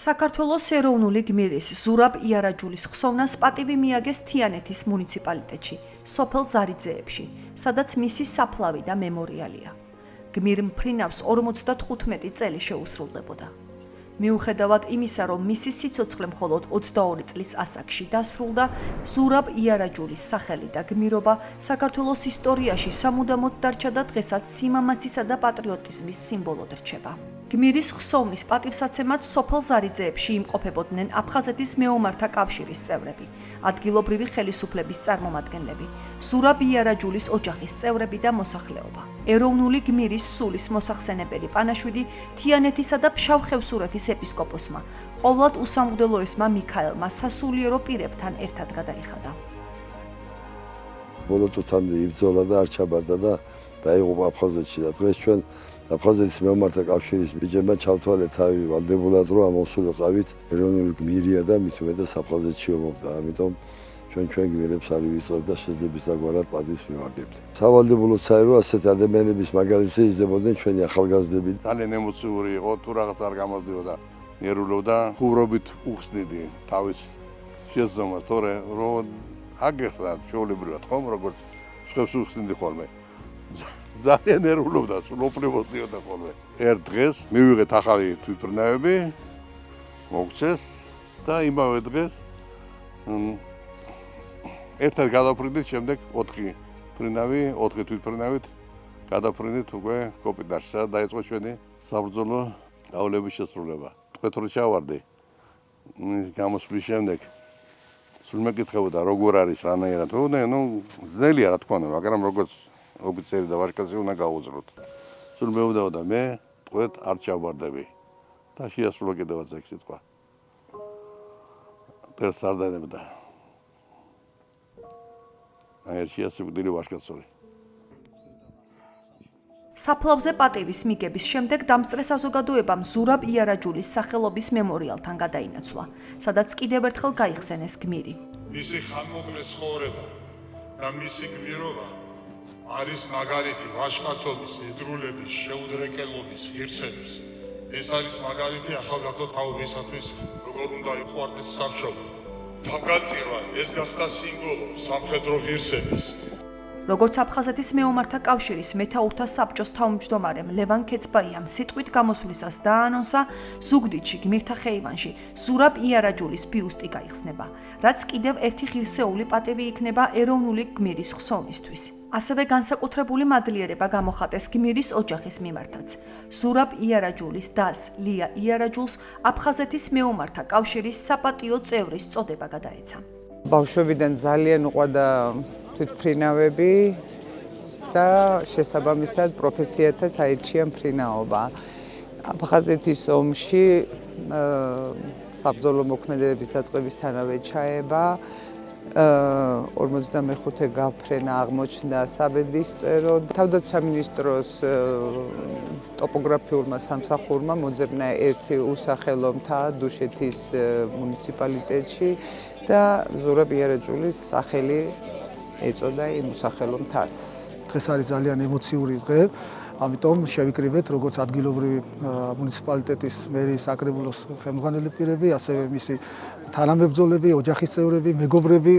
საქართველოს ეროვნული გმირის ზურაბ იარაჯულის ხსოვნას პატივი მიაგეს თიანეთის მუნიციპალიტეტში, სოფელ ზარიძეებში, სადაც მისი საფლავი და მემორიალია. გმირ მფრინავს 55 წელი შეუსრულდებოდა. მიუხედავად იმისა, რომ მისი სიცოცხლე მხოლოდ 22 წლის ასაკში დასრულდა, ზურაბ იარაჯულის სახელი და გმირობა საქართველოს ისტორიაში სამუდამოდ დარჩა და დღესაც სიმამაცისა და პატრიოტიზმის სიმბოლოდ რჩება. გმირის ხსოვნის პატივსაცემად სოფელ ზარიძეებში იმყოფებოდნენ აფხაზეთის მეომართა კავშირის წევრები, ადგილობრივი ხელისუფლების წარმომადგენლები, ზურაბ იარაჯულის ოჯახის წევრები და მოსახლეობა. ეროვნული გმირის სულის მოსახსენებელი პანაშვიდი თიანეთისა და ფშავ-ხევსურეთის ეპისკოპოსმა, ყოვლად უსამღვდელოესმა მიქაელმა სასულიერო პირებთან ერთად გადაიხადა. ბოლო წუთამდე იბრძოლა და არ ჩაბარდა და დაიღუპა აფხაზეთში და დღეს ჩვენ აფხაზეთის მეომართა კავშირის ბიჭებმა ჩავთვალეთ თავი ვალდებულად, რომ ამოსულიყავით ეროვნული გმირია და მით უმეტეს აფხაზეთში ომობდა. ამიტომ ჩვენ გმირებს არ ვიწყებთ და შეძლებს დაგვარად პატივს მივაგებთ. სავალდებულო საერო ასეთ ადამიანების მაგალითზე იზრდებოდნენ ჩვენი ახალგაზრდები. ძალიან ემოციური იყო, თუ რაღაც არ გამოდიოდა, ნერულობდა, ხუვრობით უხსნიდი თავის შეცდომას, თორე რომ აგეხსნა ჩვეულებრივად ხომ, როგორც ხებს უხსნიდი ხოლმე. ძალიან ნერულობდა, სულ ოფლებოდიოდა ხოლმე. ერთ დღეს მივიღეთ ახალი თვითმფრინავები, მოგცეს და იმავე დღეს ერთად გადავფრინდით, შემდეგ 4 ფრინავი, 4 თვითმფრინავით გადავფრინდით უკვე კოპიტარში და დაიწყო ჩვენი საბრძოლო დავალების შესრულება. თქვენ რომ ჩავარდი, გამოსვლის შემდეგ სულ მეკითხებოდა როგორ არის რანაირად. ნუ ძნელია რა თქმა უნდა, მაგრამ როგორც ოფიცერი და ვაჟკაცი უნდა გაუძლოთ. სულ მეუბნებოდა მე თქვენ არ ჩავარდები და შეასრულა კიდევაც ეგ სიტყვა. წერს არ დადებდა. აერჩია სიკვდილი ვაჟკაცური. საფლავზე პატივის მიგების შემდეგ დამსწრე საზოგადოებამ ზურაბ იარაჯულის სახელობის მემორიალთან გადაინაცვლა, სადაც კიდევ ერთხელ გაიხსენეს გმირი. მისი ხანმოკლე ცხოვრება და მისი გმირობა არის მაგალითი ვაჟკაცობის, ეძრულების, შეუდრეკელობის, ღირსების. ეს არის მაგალითი ახალგაზრდა თაობისათვის, როგორ უნდა იყვარდეს სამშობლო. თავგაწირვა ეს გახდა სიმბოლო სამხედრო ღირსების. როგორც აფხაზეთის მეომართა კავშირის მეთაურთა საბჭოს თავმჯდომარემ ლევან ქეცბაიამ სიტყვით გამოსვლისას დაანონსა, ზუგდიდში გმირთა ხეივანში ზურაბ იარაჯულის ბიუსტი გაიხსნება, რაც კიდევ ერთი ღირსეული პატივი იქნება ეროვნული გმირის ხსოვნისთვის. ასევე განსაკუთრებული მადლიერება გამოხატეს გმირის ოჯახის მიმართაც. ზურაბ იარაჯულის დას ლია იარაჯულს აფხაზეთის მეომართა კავშირის საპატიო წევრის წოდება გადაეცა. ბავშვებიდან ძალიან უყვარდა თვითმფრინავები და შესაბამისად პროფესიათაც აირჩია მფრინაობა. აფხაზეთის ომში საბრძოლო მოქმედებების დაწყებისთანავე ჩაება 55 გაფრენა აღმოჩნდა საბედისწერო. თავდაცვა მინისტროს ტოპოგრაფიულმა სამსახურმა მოძებნა ერთი უსახელო მთა დუშეთის მუნიციპალიტეტში და ზურაბ იარაჯულის სახელი ეწოდა იმ უსახელო მთას. დღეს არის ძალიან ემოციური დღე, ამიტომ შევიკრიბეთ როგორც ადგილობრივი მუნიციპალიტეტის მერის საკრებულოს ხელმძღვანელი პირები, ასევე მისი თანამებრძოლები, ოჯახის წევრები, მეგობრები,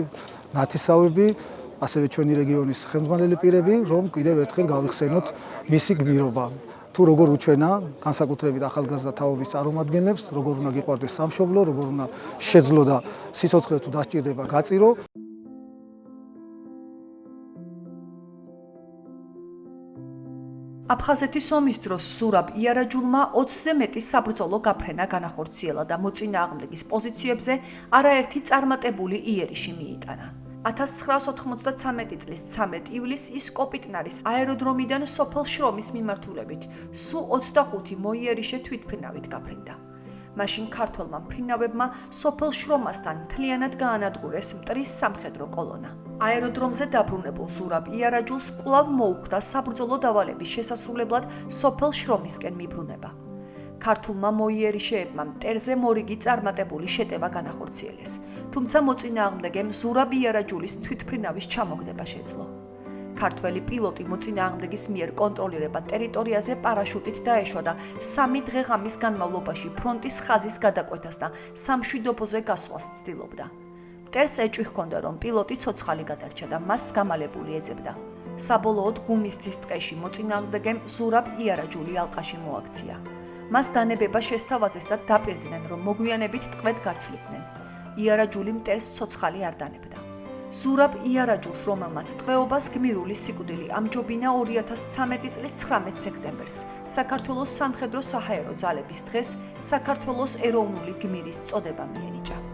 ნათესავები, ასევე ჩვენი რეგიონის ხელმძღვანელი პირები, რომ კიდევ ერთხელ გავიხსენოთ მისი გმირობა. თუ როგორ უჩვენა განსაკუთრებით ახალგაზრდა თაობის წარმომადგენლებს, როგორ უნდა გიყვარდეს სამშობლო, როგორ უნდა შეძლო და სიცოცხლე თუ დასჭირდება გაწირო. აფხაზეთის ომის დროს ზურაბ იარაჯულმა 20-ზე მეტი საბრძოლო გაფრენა განახორციელა და მოწინააღმდეგის პოზიციებზე არაერთი წარმატებული იერიში მიიტანა. 1993 წლის 13 ივლისს ის კოპიტნარის აეროდრომიდან სოფელ შრომის მიმართულებით სუ 25 მოიერიშე თვითმფრინავით გაფრინდა. მაშინ ქართველმა მფრინავებმა სოფელ შრომასთან მთლიანად გაანადგურეს მტრის სამხედრო კოლონა. აეროდრომზე დაბრუნებულ ზურაბ იარაჯულს კვლავ მოუხდა საბრძოლო დავალების შესასრულებლად სოფელ შრომისკენ მიბრუნება. ქართულმა მოიერიშეებმა მტერზე მორიგი წარმატებული შეტევა განახორციელეს, თუმცა მოწინააღმდეგემ ზურაბ იარაჯულის თვითმფრინავის ჩამოგდება შეძლო. ქართველი პილოტი მოწინააღმდეგის მიერ კონტროლირებად ტერიტორიაზე პარაშუტით დაეშვა და 3 დღე ღამის განმავლობაში ფრონტის ხაზის გადაკვეთას და სამშვიდობოზე გასვლას ცდილობდა. მტერს ეჭვი ჰქონდა, რომ პილოტი ცოცხალი გადარჩა და მას გამალებული ეძებდა. საბოლოოდ გუმისთის ტყეში მოწინააღმდეგემ ზურაბ იარაჯული ალყაში მოაქცია. მას დანებება შესთავაზეს და დაპირდნენ, რომ მოგვიანებით ტყვედ გაცვლიდნენ. იარაჯული მტერს ცოცხალი არ დანებდა. ზურაბ იარაჯულს, რომელმაც ტყვეობას გმირული სიკვდილი ამჯობინა 2013 წლის 19 სექტემბერს, საქართველოს სამხედრო-საჰაერო ძალების დღეს საქართველოს ეროვნული გმირის წოდება მიენიჭა.